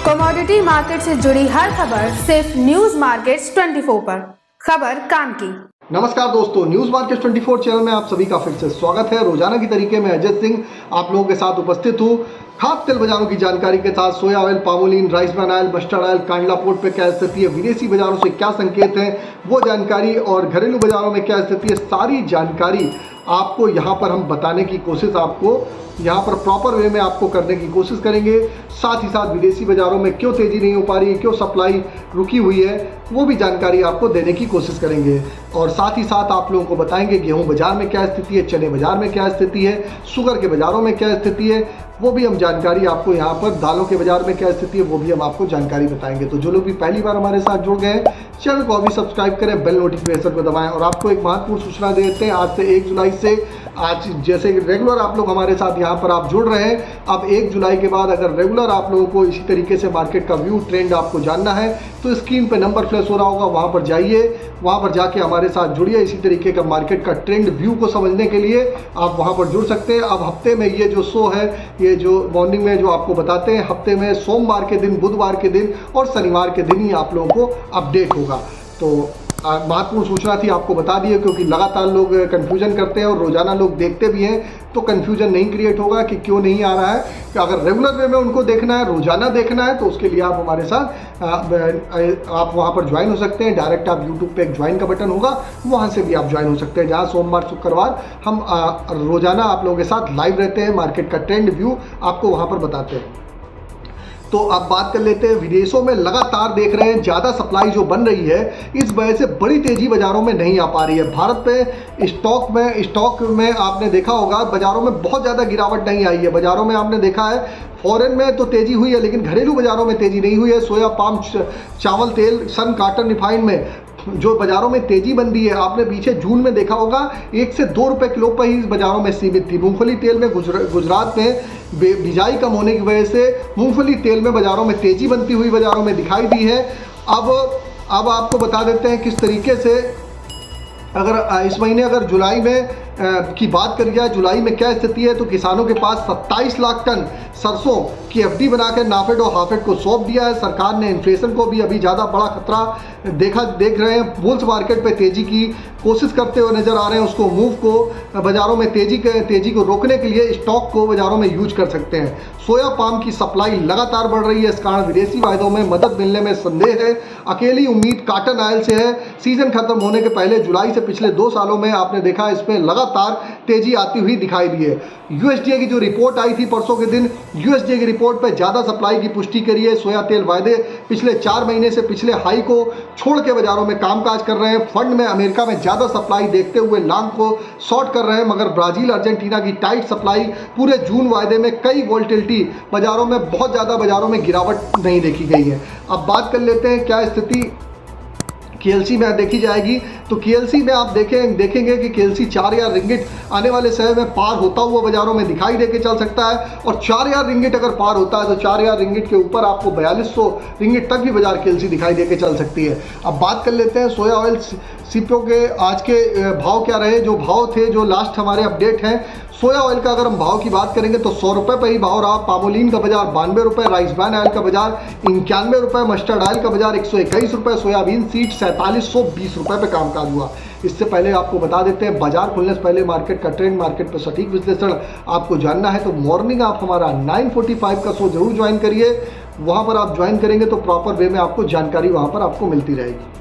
Commodity market से जुड़ी हर खबर सिर्फ न्यूज मार्केट्स 24 पर। खबर काम की। नमस्कार दोस्तों, न्यूज मार्केट 24 चैनल में आप सभी का फिर से स्वागत है। रोजाना की तरीके में अजय सिंह आप लोगों के साथ उपस्थित हूँ। खाद्य तेल बाजारों की जानकारी के साथ सोया oil, palmolein, rice bran oil, mustard oil, Kandla port पे क्या स्थिति है, विदेशी बाजारों से क्या संकेत है वो जानकारी, और घरेलू बाजारों में क्या स्थिति है, सारी जानकारी आपको यहाँ पर हम बताने की कोशिश आपको यहाँ पर प्रॉपर वे में आपको करने की कोशिश करेंगे। साथ ही साथ विदेशी बाजारों में क्यों तेज़ी नहीं हो पा रही है, क्यों सप्लाई रुकी हुई है, वो भी जानकारी आपको देने की कोशिश करेंगे। और साथ ही साथ आप लोगों को बताएंगे गेहूं बाजार में क्या स्थिति है, चने बाजार में क्या स्थिति है, शुगर के बाज़ारों में क्या स्थिति है, वो भी हम जानकारी आपको यहाँ पर, दालों के बाजार में क्या स्थिति है वो भी हम आपको जानकारी बताएंगे। तो जो लोग भी पहली बार हमारे साथ जुड़ गए हैं, चैनल को अभी सब्सक्राइब करें, बेल नोटिफिकेशन को दबाएं। और आपको एक महत्वपूर्ण सूचना देते हैं, आज से 1 जुलाई से, आज जैसे रेगुलर आप लोग हमारे साथ यहाँ पर आप जुड़ रहे हैं, अब 1 जुलाई के बाद अगर रेगुलर आप लोगों को इसी तरीके से मार्केट का व्यू ट्रेंड आपको जानना है तो स्क्रीन पे नंबर फ्लैश हो रहा होगा, वहाँ पर जाइए, वहाँ पर जाके हमारे साथ जुड़िए। इसी तरीके का मार्केट का ट्रेंड व्यू को समझने के लिए आप वहाँ पर जुड़ सकते हैं। अब हफ्ते में ये जो शो है, ये जो मॉर्निंग में जो आपको बताते हैं, हफ्ते में सोमवार के दिन, बुधवार के दिन और शनिवार के दिन ही आप लोगों को अपडेट होगा। तो महत्वपूर्ण सूचना थी, आपको बता दिए, क्योंकि लगातार लोग कन्फ्यूजन करते हैं और रोजाना लोग देखते भी हैं, तो कन्फ्यूजन नहीं क्रिएट होगा कि क्यों नहीं आ रहा है। कि अगर रेगुलर वे में उनको देखना है, रोजाना देखना है, तो उसके लिए आप हमारे साथ आप वहां पर ज्वाइन हो सकते हैं। डायरेक्ट आप यूट्यूब पे एक ज्वाइन का बटन होगा, वहां से भी आप ज्वाइन हो सकते हैं, जहां सोमवार शुक्रवार हम रोजाना आप लोगों के साथ लाइव रहते हैं, मार्केट का ट्रेंड व्यू आपको वहां पर बताते हैं। तो अब बात कर लेते हैं, विदेशों में लगातार देख रहे हैं ज़्यादा सप्लाई जो बन रही है, इस वजह से बड़ी तेज़ी बाज़ारों में नहीं आ पा रही है। भारत पे स्टॉक में आपने देखा होगा, बाज़ारों में बहुत ज़्यादा गिरावट नहीं आई है। बाज़ारों में आपने देखा है फॉरेन में तो तेज़ी हुई है, लेकिन घरेलू बाज़ारों में तेज़ी नहीं हुई है। सोया, पाम, चावल तेल, सन, कॉटन, रिफाइंड में जो बाज़ारों में तेज़ी बन रही है, आपने पीछे जून में देखा होगा 1 से 2 रुपये किलो पर ही इस बाज़ारों में सीमित थी। मूंगफली तेल में गुजरात में बिजाई कम होने की वजह से मूंगफली तेल में बाज़ारों में तेज़ी बनती हुई बाज़ारों में दिखाई दी है। अब आपको बता देते हैं किस तरीके से, अगर इस महीने अगर जुलाई में की बात करी जाए, जुलाई में क्या स्थिति है, तो किसानों के पास 27 लाख टन सरसों की एफडी बनाकर नाफेड और हाफेड को सौंप दिया है। सरकार ने इन्फ्लेशन को भी अभी ज़्यादा बड़ा खतरा देख रहे हैं। बुल्स मार्केट पे तेज़ी की कोशिश करते हुए नजर आ रहे हैं। उसको मूव को बाज़ारों में तेज़ी को रोकने के लिए स्टॉक को बाज़ारों में यूज कर सकते हैं। सोया पाम की सप्लाई लगातार बढ़ रही है, इस कारण विदेशी वायदों में मदद मिलने में संदेह है। अकेली उम्मीद कॉटन ऑयल से है। सीजन खत्म होने के पहले जुलाई से पिछले 2 सालों में आपने देखा इसमें लगातार तेजी आती हुई दिखाई दी है। यूएसडीए की जो रिपोर्ट आई थी परसों के दिन, यूएसडीए की रिपोर्ट पे ज़्यादा सप्लाई की पुष्टि करी है। सोया तेल वायदे पिछले 4 महीने से पिछले हाई को छोड़ के बाजारों में कामकाज कर रहे हैं। फंड में अमेरिका में ज़्यादा सप्लाई देखते हुए लॉन्ग को शॉर्ट कर रहे हैं, मगर ब्राजील, अर्जेंटीना की टाइट सप्लाई पूरे जून वायदे में कई वोल्टिलिटी बाजारों में, बहुत ज़्यादा बाजारों में गिरावट नहीं देखी गई है। अब बात कर लेते हैं क्या स्थिति केएलसी में देखी जाएगी, तो केएलसी में आप देखेंगे कि केएलसी 4000 रिंगिट आने वाले समय में पार होता हुआ बाजारों में दिखाई दे के चल सकता है। और 4000 रिंगिट अगर पार होता है तो 4000 रिंगिट के ऊपर आपको 4200 रिंगिट तक भी बाजार केएलसी दिखाई दे के चल सकती है। अब बात कर लेते हैं सोया ऑयल सीपीओ के आज के भाव क्या रहे। जो भाव थे, जो लास्ट हमारे अपडेट हैं, सोया ऑयल का अगर हम भाव की बात करेंगे तो 100 रुपये पर ही भाव रहा। पामोलिन का बाजार 92 रुपये, राइस ब्रान ऑयल का बाजार 91 रुपये, मस्टर्ड ऑयल का बाजार 121 रुपये, सोयाबीन सीड 4720 रुपये पे कामकाज हुआ। इससे पहले आपको बता देते हैं, बाजार खुलने से पहले मार्केट का ट्रेंड, मार्केट पर सटीक विश्लेषण आपको जानना है तो मॉर्निंग आप हमारा 9:45 का शो जरूर ज्वाइन करिए। वहाँ पर आप ज्वाइन करेंगे तो प्रॉपर वे में आपको जानकारी वहाँ पर आपको मिलती रहेगी।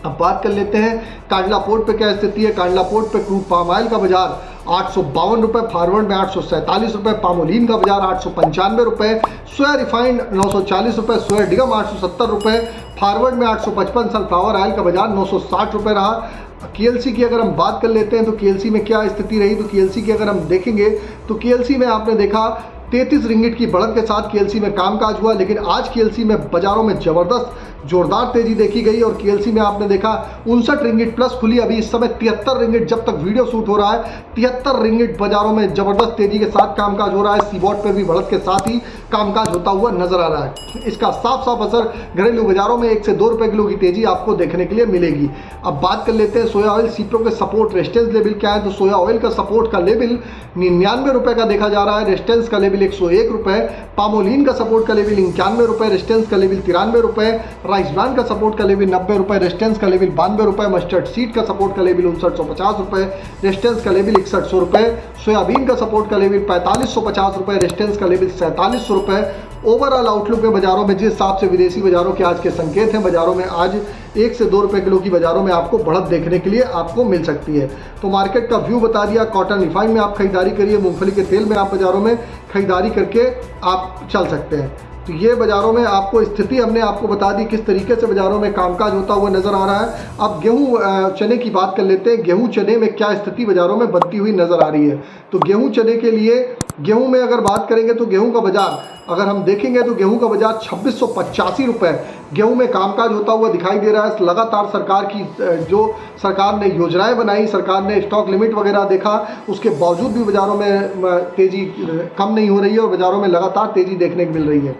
अब बात कर लेते हैं कांडला पोर्ट पे क्या स्थिति है। कांडला पोर्ट पे क्रूड पाम ऑयल का बाजार 852 रुपये, फॉरवर्ड में 847 रुपये, पामोलिन का बाजार 895 रुपये, सोया रिफाइंड 940 रुपये, सोया डिगम 870 रुपये, फॉरवर्ड में 855, सनफ्लावर ऑयल का बाजार 960 रुपये रहा। केएलसी की अगर हम बात कर लेते हैं तो केएलसी में क्या स्थिति रही, तो केएलसी की अगर हम देखेंगे तो केएलसी में आपने देखा 33 रिंगिट की बढ़त के साथ केएलसी में कामकाज हुआ, लेकिन आज केएलसी में बाजारों में ज़बरदस्त जोरदार तेजी देखी गई और KLC में आपने देखा 59 रिंगिट प्लस खुली, अभी इस समय 73 रिंगिट, जब तक वीडियो शूट हो रहा है 73 रिंगिट बाजारों में जबरदस्त तेजी के साथ कामकाज हो रहा है। सीबॉट पे भी बढ़त के साथ ही कामकाज होता हुआ नजर आ रहा है। इसका साफ साफ असर घरेलू बाजारों में 1 से 2 रुपए किलो की तेजी आपको देखने के लिए मिलेगी। अब बात कर लेते हैं सोया ऑयल सीप्रो के सपोर्ट रेजिस्टेंस लेवल क्या है। तो सोया ऑयल का सपोर्ट का लेवल 99 रुपए का देखा जा रहा है, रेजिस्टेंस का लेवल 101 रुपए। पामोलिन का सपोर्ट का लेवल 91 रुपए, रेजिस्टेंस का लेवल 93 रुपए। राइस ब्रांड का सपोर्ट का लेवल 90 रुपए, रेजिस्टेंस का लेवल 92 रुपए। मस्टर्ड सीड का सपोर्ट का लेवल 5950 रुपए, रेजिस्टेंस का लेवल 6100 रुपए। सोयाबीन का सपोर्ट का लेवल 4550 रुपए, रेजिस्टेंस का लेवल 4700 रुपए। ओवरऑल आउटलुक में बाजारों में जिस हिसाब से विदेशी बाजारों के आज के संकेत हैं, बाजारों में आज 1 से 2 रुपए किलो की बाजारों में आपको बढ़त देखने के लिए आपको मिल सकती है। तो मार्केट का व्यू बता दिया। कॉटन रिफाइन में आप खरीदारी करिए, मूंगफली के तेल में आप बाजारों में खरीदारी करके आप चल सकते हैं। तो ये बाजारों में आपको स्थिति हमने आपको बता दी किस तरीके से बाजारों में कामकाज होता हुआ नजर आ रहा है। अब गेहूं चने की बात कर लेते हैं। गेहूं चने में क्या स्थिति बाजारों में बनती हुई नजर आ रही है। तो गेहूं चने के लिए गेहूं में अगर बात करेंगे तो गेहूं का बाजार अगर हम देखेंगे तो गेहूं का बाजार 2685 रुपए गेहूं में कामकाज होता हुआ दिखाई दे रहा है। लगातार सरकार की जो सरकार ने योजनाएं बनाई, सरकार ने स्टॉक लिमिट वगैरह देखा, उसके बावजूद भी बाजारों में तेजी कम नहीं हो रही है और बाजारों में लगातार तेजी देखने को मिल रही है।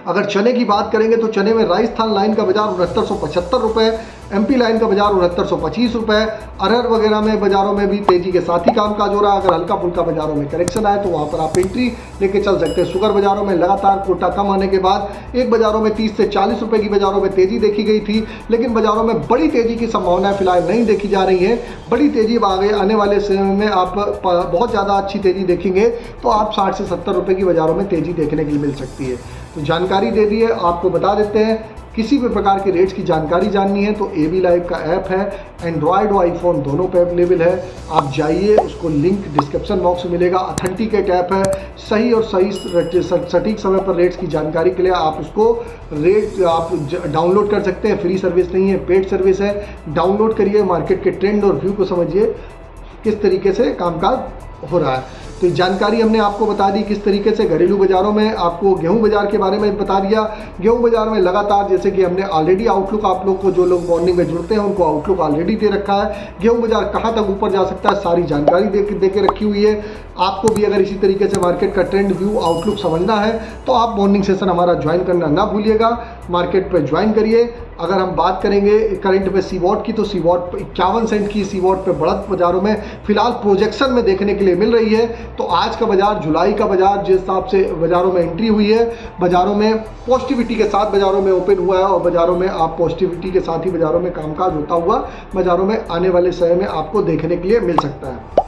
अगर चने की बात करेंगे तो चने में राजस्थान लाइन का बाजार 6975 रुपए, MP लाइन का बाजार 6925 रुपए। अरहर वगैरह में बाजारों में भी तेजी के साथ ही कामकाज हो रहा है। अगर हल्का फुल्का बाजारों में करेक्शन आए तो वहां पर आप एंट्री लेके चल सकते हैं। शुगर बाजारों में लगातार कोटा कम आने के बाद एक बाजारों में 30 से 40 रुपए की बाजारों में तेजी देखी गई थी, लेकिन बाजारों में बड़ी तेजी की संभावनाएं फिलहाल नहीं देखी जा रही है। बड़ी तेजी आगे आने वाले समय में आप बहुत ज़्यादा अच्छी तेजी देखेंगे तो आप 60 से 70 रुपए की बाजारों में तेजी देखने के लिए मिल सकती है। तो जानकारी दे दी है, आपको बता देते हैं। किसी भी प्रकार के रेट्स की जानकारी जाननी है तो AB लाइव का ऐप है, एंड्रॉयड और आईफोन दोनों पे अवेलेबल है। आप जाइए, उसको लिंक डिस्क्रिप्शन बॉक्स में मिलेगा। ऑथेंटिकेट ऐप है, सही और सही सटीक समय पर रेट्स की जानकारी के लिए आप उसको रेट आप डाउनलोड कर सकते हैं। फ्री सर्विस नहीं है, पेड सर्विस है। डाउनलोड करिए, मार्केट के ट्रेंड और व्यू को समझिए किस तरीके से कामकाज हो रहा है। तो जानकारी हमने आपको बता दी किस तरीके से घरेलू बाजारों में आपको गेहूं बाजार के बारे में बता दिया। गेहूं बाजार में लगातार जैसे कि हमने ऑलरेडी आउटलुक आप लोग को जो लोग मॉर्निंग में जुड़ते हैं उनको आउटलुक ऑलरेडी दे रखा है। गेहूं बाजार कहां तक ऊपर जा सकता है सारी जानकारी दे के रखी हुई है। आपको भी अगर इसी तरीके से मार्केट का ट्रेंड व्यू आउटलुक समझना है तो आप मॉर्निंग सेशन हमारा ज्वाइन करना ना भूलिएगा। मार्केट पर ज्वाइन करिए। अगर हम बात करेंगे करंट पे सीवॉट की तो सीवॉट 51 सेंट की सीवॉट पे बढ़त बाजारों में फिलहाल प्रोजेक्शन में देखने के लिए मिल रही है। तो आज का बाजार, जुलाई का बाजार जिस हिसाब से बाजारों में एंट्री हुई है, बाजारों में पॉजिटिविटी के साथ बाजारों में ओपन हुआ है और बाजारों में आप पॉजिटिविटी के साथ ही बाजारों में कामकाज होता हुआ बाजारों में आने वाले समय में आपको देखने के लिए मिल सकता है।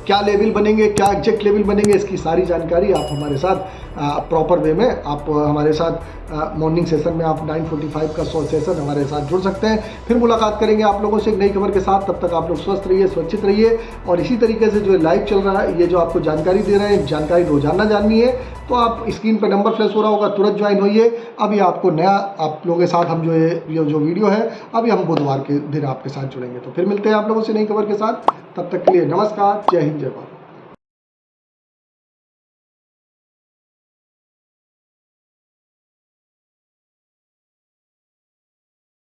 क्या लेवल बनेंगे, क्या एग्जैक्ट लेवल बनेंगे, इसकी सारी जानकारी आप हमारे साथ प्रॉपर वे में आप हमारे साथ मॉर्निंग सेशन में आप 9:45 का 100 सेशन हमारे साथ जुड़ सकते हैं। फिर मुलाकात करेंगे आप लोगों से एक नई खबर के साथ। तब तक आप लोग स्वस्थ रहिए, सुरक्षित रहिए और इसी तरीके से जो लाइव चल रहा है, ये जो आपको जानकारी दे रहे हैं, जानकारी रोजाना जाननी है तो आप स्क्रीन पर नंबर फ्लैश हो रहा होगा, तुरंत ज्वाइन होइए। अभी आपको नया आप लोगों के साथ हम जो वीडियो है अभी हम बुधवार के दिन आपके साथ जुड़ेंगे। तो फिर मिलते हैं आप लोगों से नई खबर के साथ। तब तक के लिए नमस्कार, जय हिंद, जय भारत।